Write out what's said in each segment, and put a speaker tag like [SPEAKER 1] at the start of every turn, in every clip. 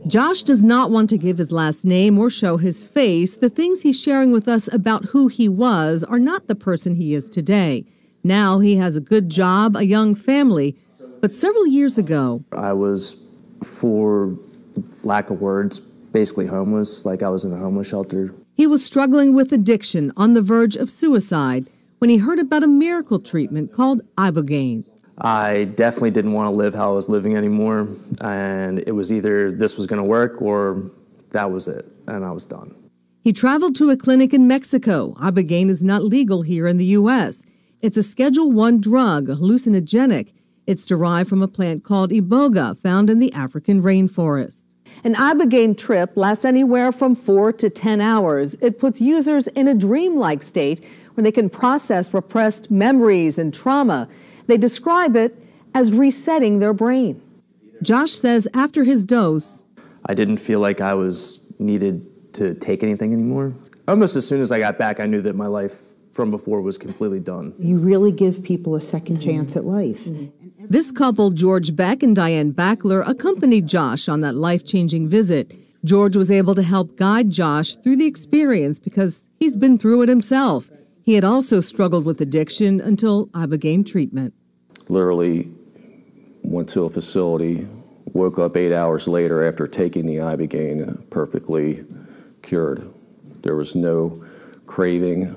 [SPEAKER 1] Josh does not want to give his last name or show his face. The things he's sharing with us about who he was are not the person he is today. Now he has a good job, a young family. But several years ago,
[SPEAKER 2] I was, for lack of words, basically homeless, like I was in a homeless shelter.
[SPEAKER 1] He was struggling with addiction, on the verge of suicide, when he heard about a miracle treatment called Ibogaine.
[SPEAKER 2] I definitely didn't want to live how I was living anymore, and it was either this was going to work or that was it, and I was done.
[SPEAKER 1] He traveled to a clinic in Mexico. Ibogaine is not legal here in the U.S. It's a Schedule I drug, a hallucinogenic. It's derived from a plant called Iboga, found in the African rainforest. An Ibogaine trip lasts anywhere from 4 to 10 hours. It puts users in a dreamlike state where they can process repressed memories and trauma. They describe it as resetting their brain. Josh says after his dose,
[SPEAKER 2] I didn't feel like I was needed to take anything anymore. Almost as soon as I got back, I knew that my life from before was completely done.
[SPEAKER 3] You really give people a second chance at life.
[SPEAKER 1] This couple, George Beck and Diane Baklor, accompanied Josh on that life-changing visit. George was able to help guide Josh through the experience because he's been through it himself. He had also struggled with addiction until Ibogaine treatment.
[SPEAKER 4] Literally went to a facility, woke up 8 hours later after taking the Ibogaine, perfectly cured. There was no craving.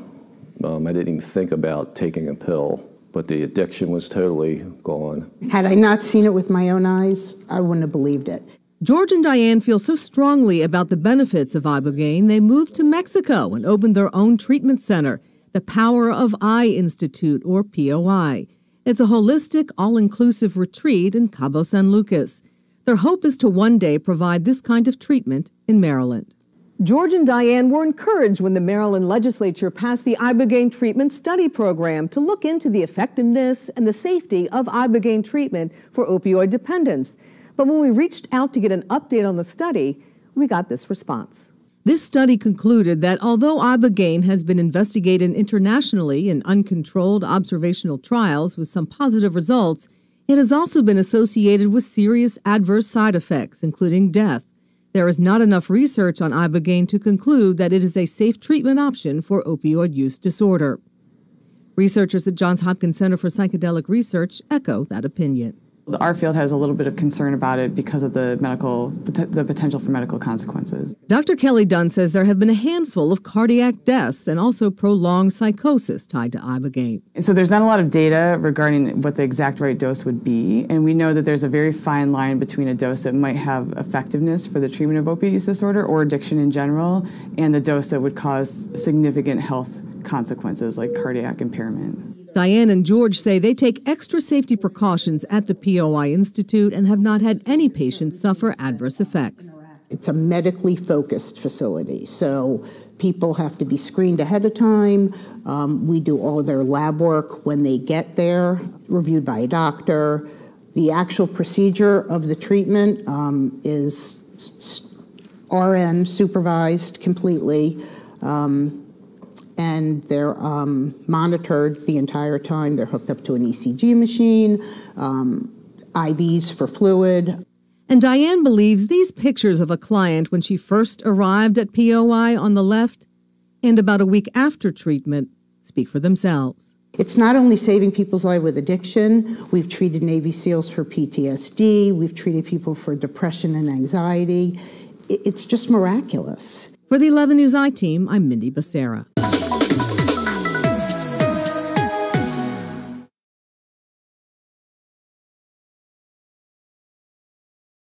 [SPEAKER 4] I didn't even think about taking a pill, but the addiction was totally gone.
[SPEAKER 3] Had I not seen it with my own eyes, I wouldn't have believed it.
[SPEAKER 1] George and Diane feel so strongly about the benefits of Ibogaine, they moved to Mexico and opened their own treatment center, the POI Institute, or POI. It's a holistic, all-inclusive retreat in Cabo San Lucas. Their hope is to one day provide this kind of treatment in Maryland. George and Diane were encouraged when the Maryland legislature passed the Ibogaine treatment study program to look into the effectiveness and the safety of Ibogaine treatment for opioid dependence. But when we reached out to get an update on the study, we got this response. This study concluded that although Ibogaine has been investigated internationally in uncontrolled observational trials with some positive results, it has also been associated with serious adverse side effects, including death. There is not enough research on Ibogaine to conclude that it is a safe treatment option for opioid use disorder. Researchers at Johns Hopkins Center for Psychedelic Research echo that opinion.
[SPEAKER 5] Our field has a little bit of concern about it because of the potential for medical consequences.
[SPEAKER 1] Dr. Kelly Dunn says there have been a handful of cardiac deaths and also prolonged psychosis tied to Ibogaine.
[SPEAKER 5] So there's not a lot of data regarding what the exact right dose would be, and we know that there's a very fine line between a dose that might have effectiveness for the treatment of opioid use disorder or addiction in general, and the dose that would cause significant health consequences like cardiac impairment.
[SPEAKER 1] Diane and George say they take extra safety precautions at the POI Institute and have not had any patients suffer adverse effects.
[SPEAKER 3] It's a medically focused facility, so people have to be screened ahead of time. We do all their lab work when they get there, reviewed by a doctor. The actual procedure of the treatment is RN supervised completely. And they're monitored the entire time. They're hooked up to an ECG machine, IVs for fluid.
[SPEAKER 1] And Diane believes these pictures of a client when she first arrived at POI on the left and about a week after treatment speak for themselves.
[SPEAKER 3] It's not only saving people's lives with addiction. We've treated Navy SEALs for PTSD. We've treated people for depression and anxiety. It's just miraculous.
[SPEAKER 1] For the 11 News I team, I'm MINDY BASARA.